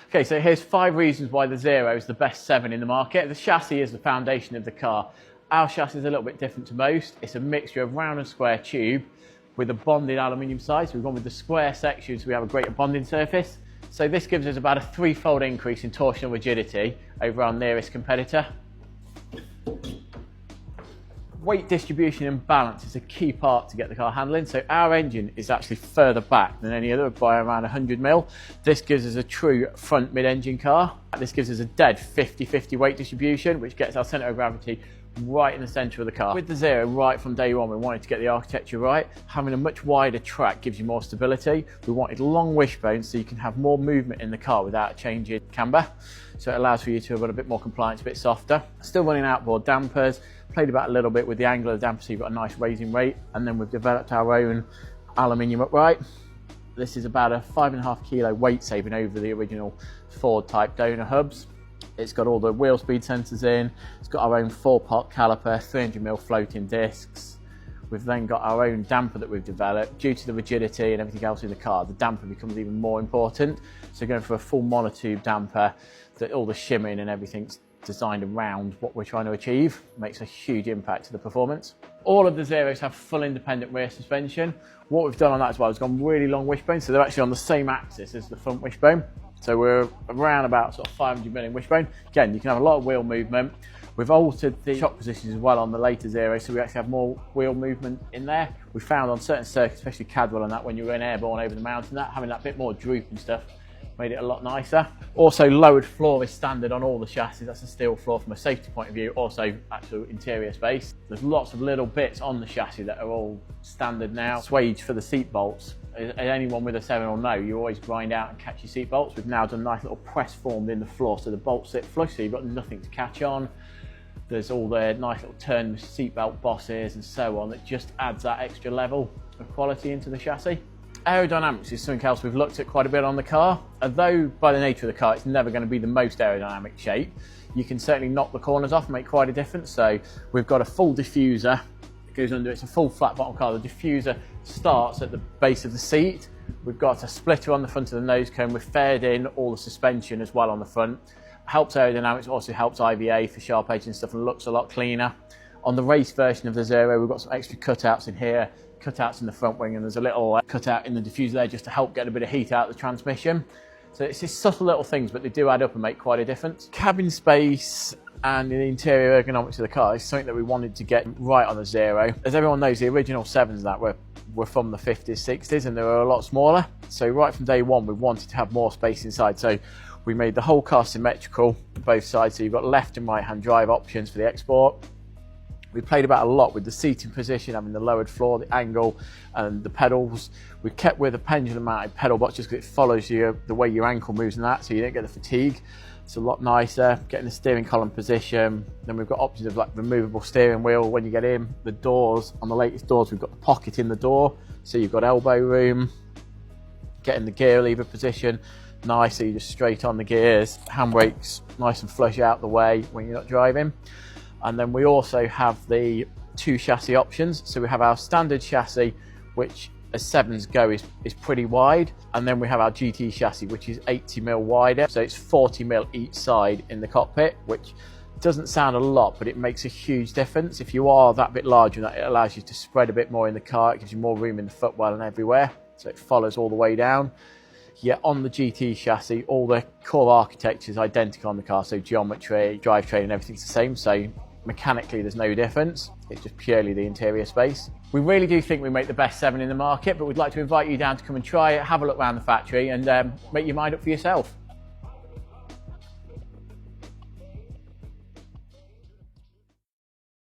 Okay, so here's 5 reasons why the Zero is the best 7 in the market. The chassis is the foundation of the car. Our chassis is a little bit different to most. It's a mixture of round and square tube with a bonded aluminium side. So we've gone with the square section so we have a greater bonding surface. So this gives us about a 3-fold increase in torsional rigidity over our nearest competitor. Weight distribution and balance is a key part to get the car handling. So our engine is actually further back than any other by around 100mm. This gives us a true front mid-engine car. This gives us a dead 50-50 weight distribution, which gets our centre of gravity right in the centre of the car. With the Zero, right from day one, we wanted to get the architecture right. Having a much wider track gives you more stability. We wanted long wishbones so you can have more movement in the car without changing camber. So it allows for you to have a bit more compliance, a bit softer. Still running outboard dampers. Played about a little bit with the angle of the damper so you've got a nice raising rate. And then we've developed our own aluminium upright. This is about a 5.5 kilo weight saving over the original Ford type donor hubs. It's got all the wheel speed sensors in. It's got our own 4-pot caliper, 300mm floating discs. We've then got our own damper that we've developed. Due to the rigidity and everything else in the car, the damper becomes even more important. So going for a full monotube damper, that all the shimming and everything's designed around what we're trying to achieve, makes a huge impact to the performance. All of the Zeros have full independent rear suspension. What we've done on that as well is gone really long wishbones, so they're actually on the same axis as the front wishbone. So we're around about sort of 500mm wishbone. Again, you can have a lot of wheel movement. We've altered the shock positions as well on the later Zero, so we actually have more wheel movement in there. We found on certain circuits, especially Cadwell and that, when you were in airborne over the mountain, that having that bit more droop and stuff made it a lot nicer. Also, lowered floor is standard on all the chassis. That's a steel floor from a safety point of view, also actual interior space. There's lots of little bits on the chassis that are all standard now. Swage for the seat bolts. Anyone with a 7 will know, you always grind out and catch your seat bolts. We've now done nice little press formed in the floor so the bolts sit flush, so you've got nothing to catch on. There's all the nice little turn seatbelt bosses and so on that just adds that extra level of quality into the chassis. Aerodynamics is something else we've looked at quite a bit on the car. Although by the nature of the car it's never going to be the most aerodynamic shape, you can certainly knock the corners off and make quite a difference. So we've got a full diffuser that goes under, it's a full flat bottom car. The diffuser starts at the base of the seat. We've got a splitter on the front of the nose cone. We've faired in all the suspension as well on the front. Helps aerodynamics, also helps IVA for sharp edge and stuff, and looks a lot cleaner. On the race version of the Zero, we've got some extra cutouts in here, cutouts in the front wing, and there's a little cutout in the diffuser there just to help get a bit of heat out of the transmission. So it's just subtle little things, but they do add up and make quite a difference. Cabin space and the interior ergonomics of the car is something that we wanted to get right on the Zero. As everyone knows, the original 7s that were from the 50s, 60s, and they were a lot smaller. So right from day one, we wanted to have more space inside. So we made the whole car symmetrical, both sides. So you've got left and right hand drive options for the export. We played about a lot with the seating position, having the lowered floor, the angle, and the pedals. We kept with a pendulum mounted pedal box just because it follows you the way your ankle moves and that, so you don't get the fatigue. It's a lot nicer. Getting the steering column position. Then we've got options of like removable steering wheel when you get in. The doors, on the latest doors, we've got the pocket in the door, so you've got elbow room. Getting the gear lever position nice, so you're just straight on the gears. Handbrakes nice and flush out the way when you're not driving. And then we also have the 2 chassis options. So we have our standard chassis, which as 7s go is pretty wide. And then we have our GT chassis, which is 80mm wider. So it's 40mm each side in the cockpit, which doesn't sound a lot, but it makes a huge difference. If you are that bit larger, it allows you to spread a bit more in the car. It gives you more room in the footwell and everywhere. So it follows all the way down. Yet on the GT chassis, all the core architecture is identical on the car. So geometry, drivetrain and everything's the same. So mechanically there's no difference, it's just purely the interior space. We really do think we make the best 7 in the market, but we'd like to invite you down to come and try it, have a look around the factory and make your mind up for yourself.